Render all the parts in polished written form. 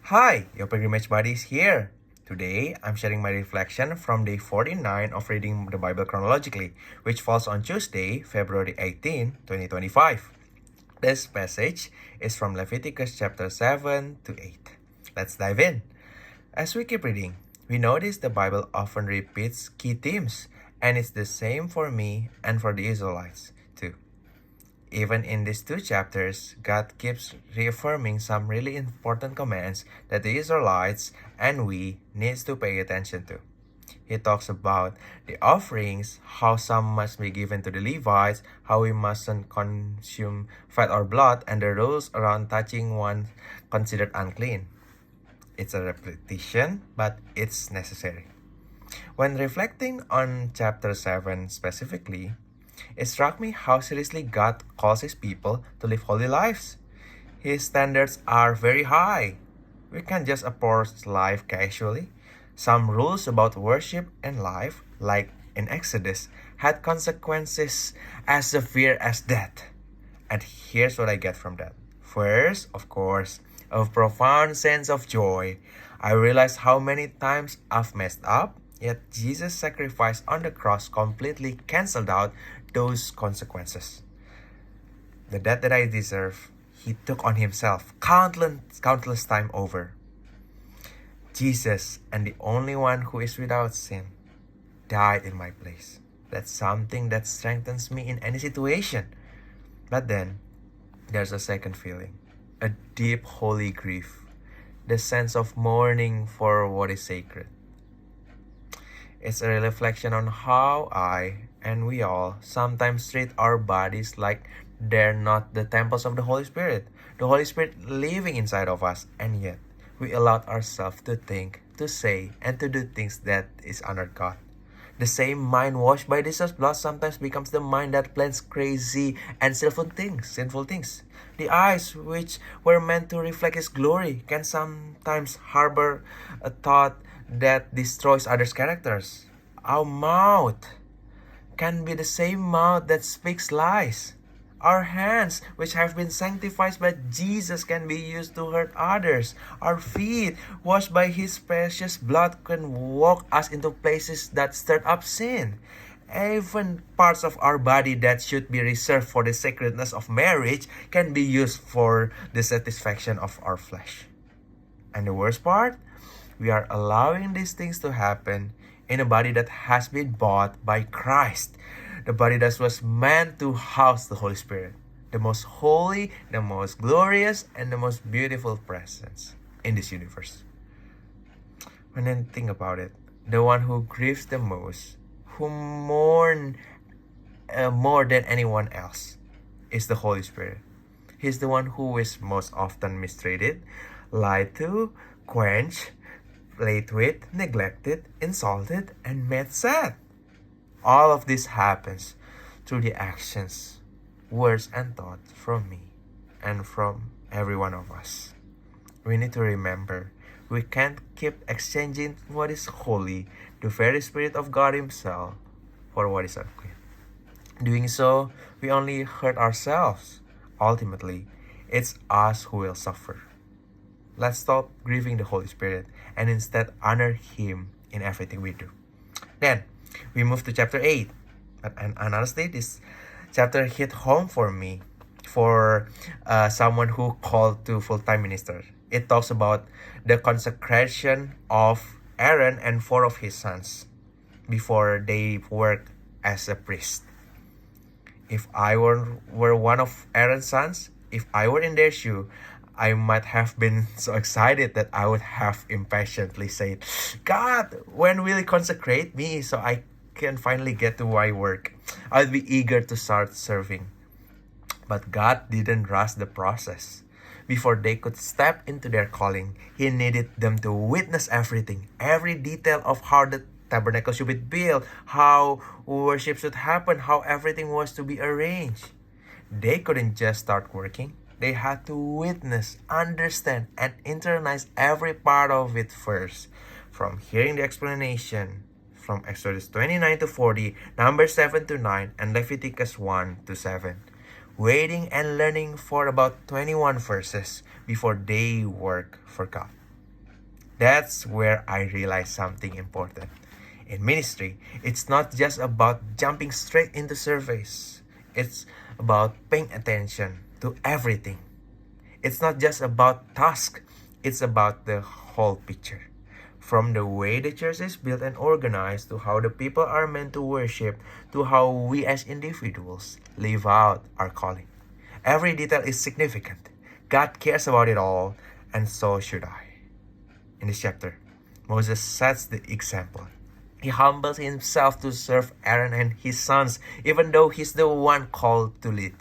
Hi, your pilgrimage buddy is here. Today, I'm sharing my reflection from day 49 of reading the Bible chronologically, which falls on Tuesday, February 18, 2025. This passage is from Leviticus chapter 7 to 8. Let's dive in. As we keep reading, we notice the Bible often repeats key themes, and it's the same for me and for the Israelites too. Even in these two chapters, God keeps reaffirming some really important commands that the Israelites and we need to pay attention to. He talks about the offerings, how some must be given to the Levites, how we mustn't consume fat or blood, and the rules around touching one considered unclean. It's a repetition, but it's necessary. When reflecting on chapter 7 specifically, it struck me how seriously God calls His people to live holy lives. His standards are very high. We can't just approach life casually. Some rules about worship and life, like in Exodus, had consequences as severe as death. And here's what I get from that. First, of course, a profound sense of joy. I realized how many times I've messed up, yet Jesus' sacrifice on the cross completely canceled out those consequences. The death that I deserve, He took on Himself countless time over. Jesus, and the only one who is without sin, died in my place. That's something that strengthens me in any situation. But then, there's a second feeling, a deep holy grief, the sense of mourning for what is sacred. It's a reflection on how I, and we all, sometimes treat our bodies like they're not the temples of the Holy Spirit. The Holy Spirit living inside of us, and yet we allowed ourselves to think, to say, and to do things that is honor God. The same mind washed by Jesus' blood sometimes becomes the mind that plans crazy and sinful things. The eyes, which were meant to reflect His glory, can sometimes harbor a thought that destroys others' characters. Our mouth can be the same mouth that speaks lies. Our hands, which have been sanctified by Jesus, can be used to hurt others. Our feet, washed by His precious blood, can walk us into places that stir up sin. Even parts of our body that should be reserved for the sacredness of marriage can be used for the satisfaction of our flesh. And the worst part, we are allowing these things to happen in a body that has been bought by Christ. The body that was meant to house the Holy Spirit, the most holy, the most glorious, and the most beautiful presence in this universe. When I think about it, the one who grieves the most, who mourns more than anyone else, is the Holy Spirit. He's the one who is most often mistreated, lied to, quenched, played with, neglected, insulted, and made sad. All of this happens through the actions, words, and thoughts from me and from every one of us. We need to remember we can't keep exchanging what is holy, the very Spirit of God Himself, for what is unclean. Doing so, we only hurt ourselves. Ultimately, it's us who will suffer. Let's stop grieving the Holy Spirit and instead honor Him in everything we do. Then, we move to chapter 8. And honestly, this chapter hit home for me, for someone who called to full-time minister. It talks about the consecration of Aaron and 4 of his sons before they work as a priest. If I were one of Aaron's sons, if I were in their shoe, I might have been so excited that I would have impatiently said, God, when will you consecrate me so I can finally get to my work? I'll be eager to start serving. But God didn't rush the process. Before they could step into their calling, He needed them to witness everything, every detail of how the tabernacle should be built, how worship should happen, how everything was to be arranged. They couldn't just start working. They had to witness, understand, and internalize every part of it first. From hearing the explanation from Exodus 29 to 40, Numbers 7 to 9, and Leviticus 1 to 7. Waiting and learning for about 21 verses before they work for God. That's where I realized something important. In ministry, it's not just about jumping straight into service. It's about paying attention to everything. It's not just about task. It's about the whole picture. From the way the church is built and organized to how the people are meant to worship to how we as individuals live out our calling. Every detail is significant. God cares about it all, and so should I. In this chapter, Moses sets the example. He humbles himself to serve Aaron and his sons, even though he's the one called to lead.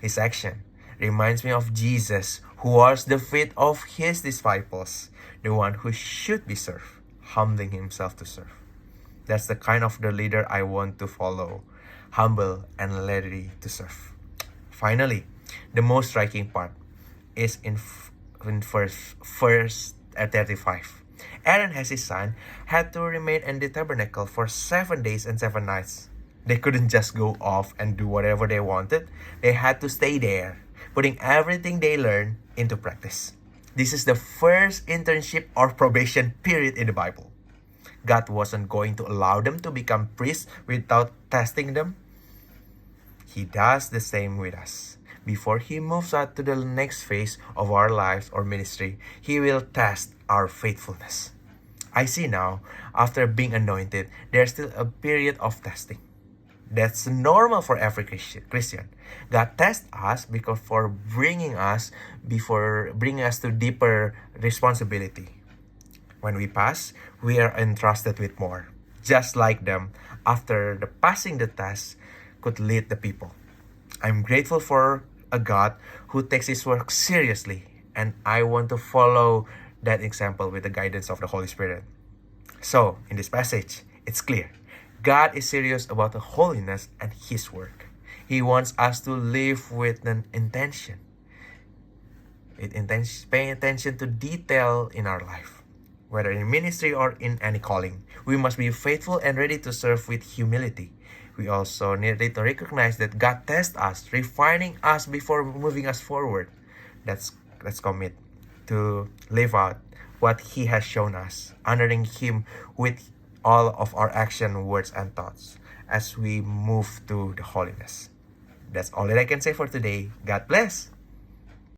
His action reminds me of Jesus, who washed the feet of his disciples, the one who should be served, humbling himself to serve. That's the kind of the leader I want to follow, humble and ready to serve. Finally, the most striking part is in verse 35. Aaron and his son had to remain in the tabernacle for 7 days and 7 nights. They couldn't just go off and do whatever they wanted. They had to stay there, putting everything they learned into practice. This is the first internship or probation period in the Bible. God wasn't going to allow them to become priests without testing them. He does the same with us. Before He moves us to the next phase of our lives or ministry, He will test our faithfulness. I see now, after being anointed, there's still a period of testing. That's normal for every Christian. God tests us because for bringing us to deeper responsibility. When we pass, we are entrusted with more. Just like them, after the passing the test, could lead the people. I'm grateful for a God who takes His work seriously, and I want to follow that example with the guidance of the Holy Spirit. So, in this passage, it's clear. God is serious about the holiness and His work. He wants us to live with an intention. Paying attention to detail in our life. Whether in ministry or in any calling, we must be faithful and ready to serve with humility. We also need to recognize that God tests us, refining us before moving us forward. Let's commit to live out what He has shown us, honoring Him with all of our action, words, and thoughts as we move to the holiness. That's all that I can say for today. God bless.